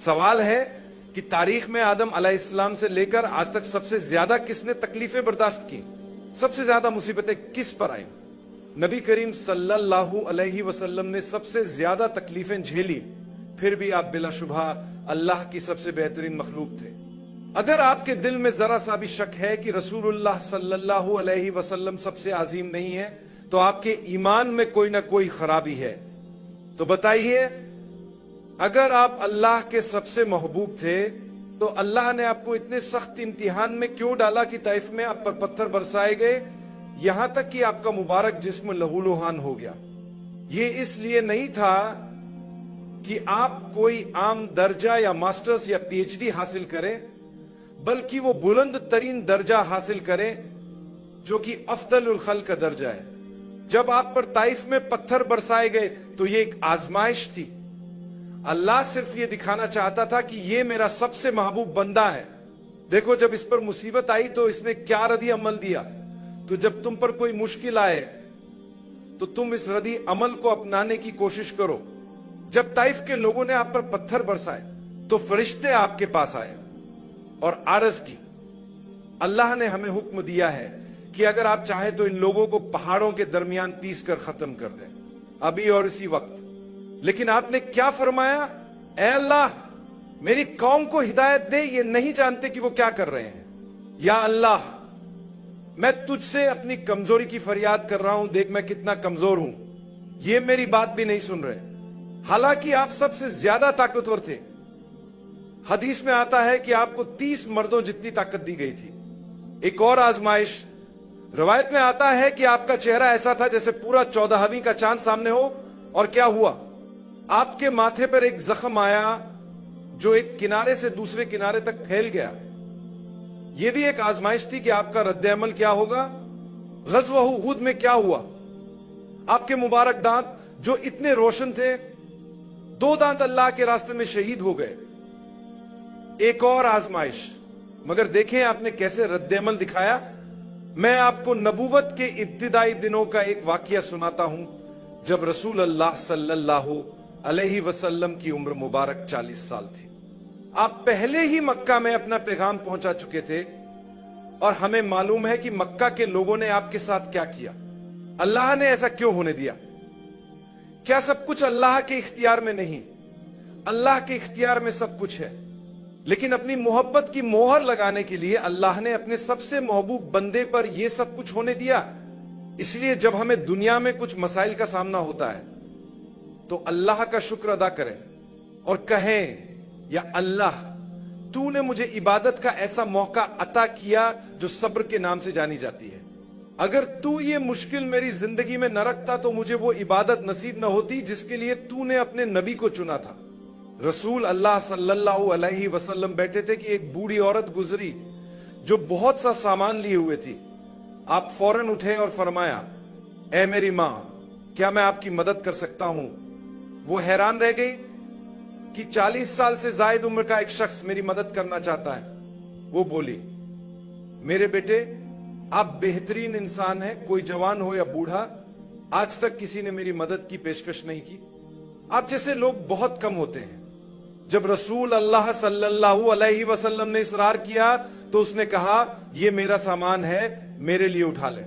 سوال ہے کہ تاریخ میں آدم علیہ السلام سے لے کر آج تک سب سے زیادہ کس نے تکلیفیں برداشت کی؟ سب سے زیادہ مصیبتیں کس پر آئیں؟ نبی کریم صلی اللہ علیہ وسلم نے سب سے زیادہ تکلیفیں جھیلی، پھر بھی آپ بلا شبہ اللہ کی سب سے بہترین مخلوق تھے۔ اگر آپ کے دل میں ذرا سا بھی شک ہے کہ رسول اللہ صلی اللہ علیہ وسلم سب سے عظیم نہیں ہے تو آپ کے ایمان میں کوئی نہ کوئی خرابی ہے۔ تو بتائیے، اگر آپ اللہ کے سب سے محبوب تھے تو اللہ نے آپ کو اتنے سخت امتحان میں کیوں ڈالا کہ طائف میں آپ پر پتھر برسائے گئے، یہاں تک کہ آپ کا مبارک جسم لہو لہان ہو گیا؟ یہ اس لیے نہیں تھا کہ آپ کوئی عام درجہ یا ماسٹرز یا پی ایچ ڈی حاصل کریں، بلکہ وہ بلند ترین درجہ حاصل کریں جو کہ افضل الخلق کا درجہ ہے۔ جب آپ پر طائف میں پتھر برسائے گئے تو یہ ایک آزمائش تھی۔ اللہ صرف یہ دکھانا چاہتا تھا کہ یہ میرا سب سے محبوب بندہ ہے۔ دیکھو، جب اس پر مصیبت آئی تو اس نے کیا ردی عمل دیا۔ تو جب تم پر کوئی مشکل آئے تو تم اس ردی عمل کو اپنانے کی کوشش کرو۔ جب طائف کے لوگوں نے آپ پر پتھر برسائے تو فرشتے آپ کے پاس آئے اور عرض کی، اللہ نے ہمیں حکم دیا ہے کہ اگر آپ چاہیں تو ان لوگوں کو پہاڑوں کے درمیان پیس کر ختم کر دیں، ابھی اور اسی وقت۔ لیکن آپ نے کیا فرمایا؟ اے اللہ، میری قوم کو ہدایت دے، یہ نہیں جانتے کہ وہ کیا کر رہے ہیں۔ یا اللہ، میں تجھ سے اپنی کمزوری کی فریاد کر رہا ہوں، دیکھ میں کتنا کمزور ہوں، یہ میری بات بھی نہیں سن رہے، حالانکہ آپ سب سے زیادہ طاقتور تھے۔ حدیث میں آتا ہے کہ آپ کو 30 مردوں جتنی طاقت دی گئی تھی۔ ایک اور آزمائش، روایت میں آتا ہے کہ آپ کا چہرہ ایسا تھا جیسے پورا 14ویں کا چاند سامنے ہو، اور کیا ہوا؟ آپ کے ماتھے پر ایک زخم آیا جو ایک کنارے سے دوسرے کنارے تک پھیل گیا۔ یہ بھی ایک آزمائش تھی کہ آپ کا رد عمل کیا ہوگا۔ غزوہ احد میں کیا ہوا؟ آپ کے مبارک دانت جو اتنے روشن تھے، 2 دانت اللہ کے راستے میں شہید ہو گئے۔ ایک اور آزمائش، مگر دیکھیں آپ نے کیسے رد عمل دکھایا۔ میں آپ کو نبوت کے ابتدائی دنوں کا ایک واقعہ سناتا ہوں، جب رسول اللہ صلی اللہ علیہ وسلم کی عمر مبارک 40 سال تھی۔ آپ پہلے ہی مکہ میں اپنا پیغام پہنچا چکے تھے، اور ہمیں معلوم ہے کہ مکہ کے لوگوں نے آپ کے ساتھ کیا کیا۔ اللہ نے ایسا کیوں ہونے دیا؟ کیا سب کچھ اللہ کے اختیار میں نہیں؟ اللہ کے اختیار میں سب کچھ ہے، لیکن اپنی محبت کی مہر لگانے کے لیے اللہ نے اپنے سب سے محبوب بندے پر یہ سب کچھ ہونے دیا۔ اس لیے جب ہمیں دنیا میں کچھ مسائل کا سامنا ہوتا ہے تو اللہ کا شکر ادا کریں اور کہیں، یا اللہ، تو نے مجھے عبادت کا ایسا موقع عطا کیا جو صبر کے نام سے جانی جاتی ہے۔ اگر تو یہ مشکل میری زندگی میں نہ رکھتا تو مجھے وہ عبادت نصیب نہ ہوتی جس کے لیے تو نے اپنے نبی کو چنا تھا۔ رسول اللہ صلی اللہ علیہ وسلم بیٹھے تھے کہ ایک بوڑھی عورت گزری جو بہت سا سامان لیے ہوئے تھی۔ آپ فوراً اٹھے اور فرمایا، اے میری ماں، کیا میں آپ کی مدد کر سکتا ہوں؟ وہ حیران رہ گئی کہ 40 سال سے زائد عمر کا ایک شخص میری مدد کرنا چاہتا ہے۔ وہ بولی، میرے بیٹے، آپ بہترین انسان ہیں، کوئی جوان ہو یا بوڑھا، آج تک کسی نے میری مدد کی پیشکش نہیں کی۔ آپ جیسے لوگ بہت کم ہوتے ہیں۔ جب رسول اللہ صلی اللہ علیہ وسلم نے اصرار کیا تو اس نے کہا، یہ میرا سامان ہے، میرے لیے اٹھا لیں۔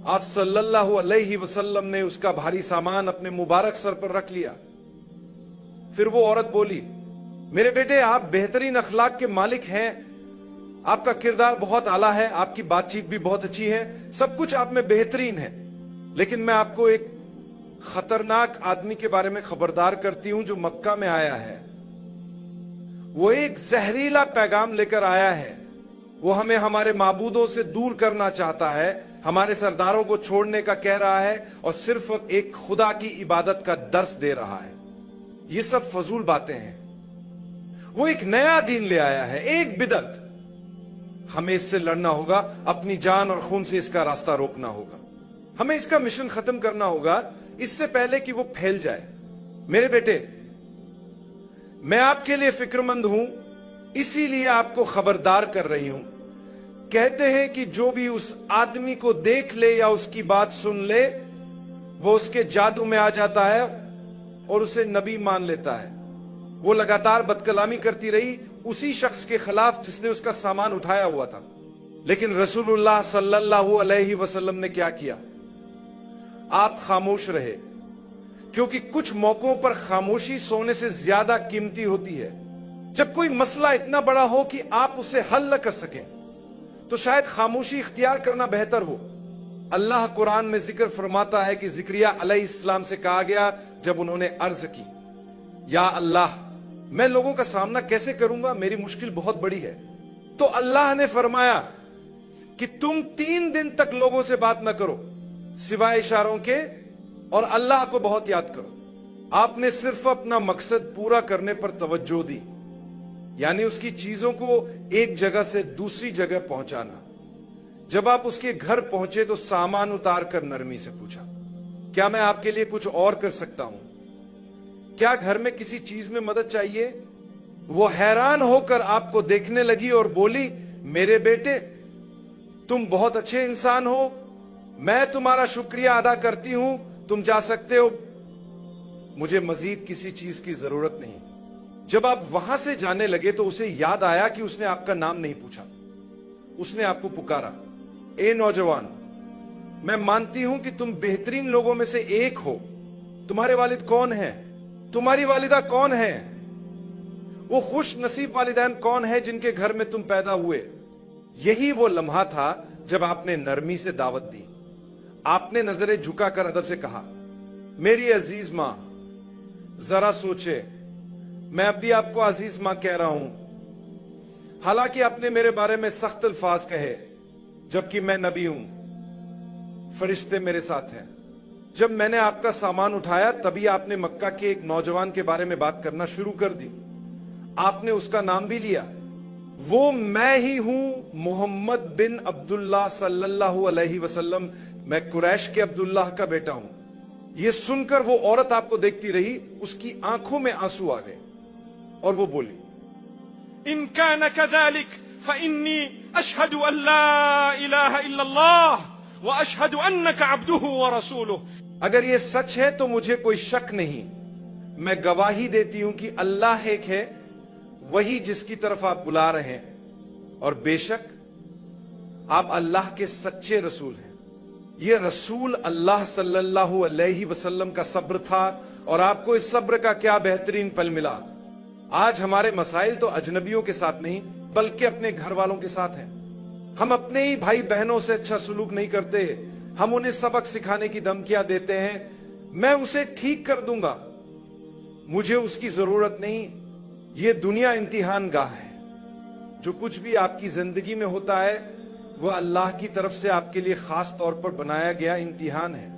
آپ صلی اللہ علیہ وسلم نے اس کا بھاری سامان اپنے مبارک سر پر رکھ لیا۔ پھر وہ عورت بولی، میرے بیٹے، آپ بہترین اخلاق کے مالک ہیں، آپ کا کردار بہت اعلیٰ ہے، آپ کی بات چیت بھی بہت اچھی ہے، سب کچھ آپ میں بہترین ہے، لیکن میں آپ کو ایک خطرناک آدمی کے بارے میں خبردار کرتی ہوں جو مکہ میں آیا ہے۔ وہ ایک زہریلا پیغام لے کر آیا ہے۔ وہ ہمیں ہمارے معبودوں سے دور کرنا چاہتا ہے، ہمارے سرداروں کو چھوڑنے کا کہہ رہا ہے، اور صرف ایک خدا کی عبادت کا درس دے رہا ہے۔ یہ سب فضول باتیں ہیں۔ وہ ایک نیا دین لے آیا ہے، ایک بدعت۔ ہمیں اس سے لڑنا ہوگا، اپنی جان اور خون سے اس کا راستہ روکنا ہوگا۔ ہمیں اس کا مشن ختم کرنا ہوگا اس سے پہلے کہ وہ پھیل جائے۔ میرے بیٹے، میں آپ کے لیے فکر مند ہوں، اسی لیے آپ کو خبردار کر رہی ہوں۔ کہتے ہیں کہ جو بھی اس آدمی کو دیکھ لے یا اس کی بات سن لے، وہ اس کے جادو میں آ جاتا ہے اور اسے نبی مان لیتا ہے۔ وہ لگاتار بدکلامی کرتی رہی اسی شخص کے خلاف جس نے اس کا سامان اٹھایا ہوا تھا. لیکن رسول اللہ صلی اللہ علیہ وسلم نے کیا کیا؟ آپ خاموش رہے، کیونکہ کچھ موقعوں پر خاموشی سونے سے زیادہ قیمتی ہوتی ہے. جب کوئی مسئلہ اتنا بڑا ہو کہ آپ اسے حل نہ کر سکیں تو شاید خاموشی اختیار کرنا بہتر ہو. اللہ قرآن میں ذکر فرماتا ہے کہ زکریا علیہ السلام سے کہا گیا جب انہوں نے عرض کی، یا اللہ میں لوگوں کا سامنا کیسے کروں گا، میری مشکل بہت بڑی ہے. تو اللہ نے فرمایا کہ تم 3 دن تک لوگوں سے بات نہ کرو سوائے اشاروں کے، اور اللہ کو بہت یاد کرو. آپ نے صرف اپنا مقصد پورا کرنے پر توجہ دی، یعنی اس کی چیزوں کو ایک جگہ سے دوسری جگہ پہنچانا. جب آپ اس کے گھر پہنچے تو سامان اتار کر نرمی سے پوچھا، کیا میں آپ کے لیے کچھ اور کر سکتا ہوں؟ کیا گھر میں کسی چیز میں مدد چاہیے؟ وہ حیران ہو کر آپ کو دیکھنے لگی اور بولی، میرے بیٹے تم بہت اچھے انسان ہو، میں تمہارا شکریہ ادا کرتی ہوں، تم جا سکتے ہو، مجھے مزید کسی چیز کی ضرورت نہیں. جب آپ وہاں سے جانے لگے تو اسے یاد آیا کہ اس نے آپ کا نام نہیں پوچھا. اس نے آپ کو پکارا، اے نوجوان، میں مانتی ہوں کہ تم بہترین لوگوں میں سے ایک ہو. تمہارے والد کون ہیں؟ تمہاری والدہ کون ہے؟ وہ خوش نصیب والدین کون ہے جن کے گھر میں تم پیدا ہوئے؟ یہی وہ لمحہ تھا جب آپ نے نرمی سے دعوت دی. آپ نے نظریں جھکا کر ادب سے کہا، میری عزیز ماں، ذرا سوچے، میں اب بھی آپ کو عزیز ماں کہہ رہا ہوں، حالانکہ آپ نے میرے بارے میں سخت الفاظ کہے، جبکہ میں نبی ہوں، فرشتے میرے ساتھ ہیں. جب میں نے آپ کا سامان اٹھایا تبھی آپ نے مکہ کے ایک نوجوان کے بارے میں بات کرنا شروع کر دی. آپ نے اس کا نام بھی لیا. وہ میں ہی ہوں، محمد بن عبداللہ صلی اللہ علیہ وسلم، میں قریش کے عبداللہ کا بیٹا ہوں. یہ سن کر وہ عورت آپ کو دیکھتی رہی، اس کی آنکھوں میں آنسو آ گئے اور وہ بولی، ان كان كذلك فإني أشهد أن لا إله إلا الله وأشهد أنك عبده ورسوله. اگر یہ سچ ہے تو مجھے کوئی شک نہیں، میں گواہی دیتی ہوں کہ اللہ ایک ہے، وہی جس کی طرف آپ بلا رہے ہیں، اور بے شک آپ اللہ کے سچے رسول ہیں. یہ رسول اللہ صلی اللہ علیہ وسلم کا صبر تھا، اور آپ کو اس صبر کا کیا بہترین پل ملا. آج ہمارے مسائل تو اجنبیوں کے ساتھ نہیں بلکہ اپنے گھر والوں کے ساتھ ہیں. ہم اپنے ہی بھائی بہنوں سے اچھا سلوک نہیں کرتے، ہم انہیں سبق سکھانے کی دھمکیاں دیتے ہیں، میں اسے ٹھیک کر دوں گا، مجھے اس کی ضرورت نہیں. یہ دنیا امتحان گاہ ہے. جو کچھ بھی آپ کی زندگی میں ہوتا ہے وہ اللہ کی طرف سے آپ کے لیے خاص طور پر بنایا گیا امتحان ہے.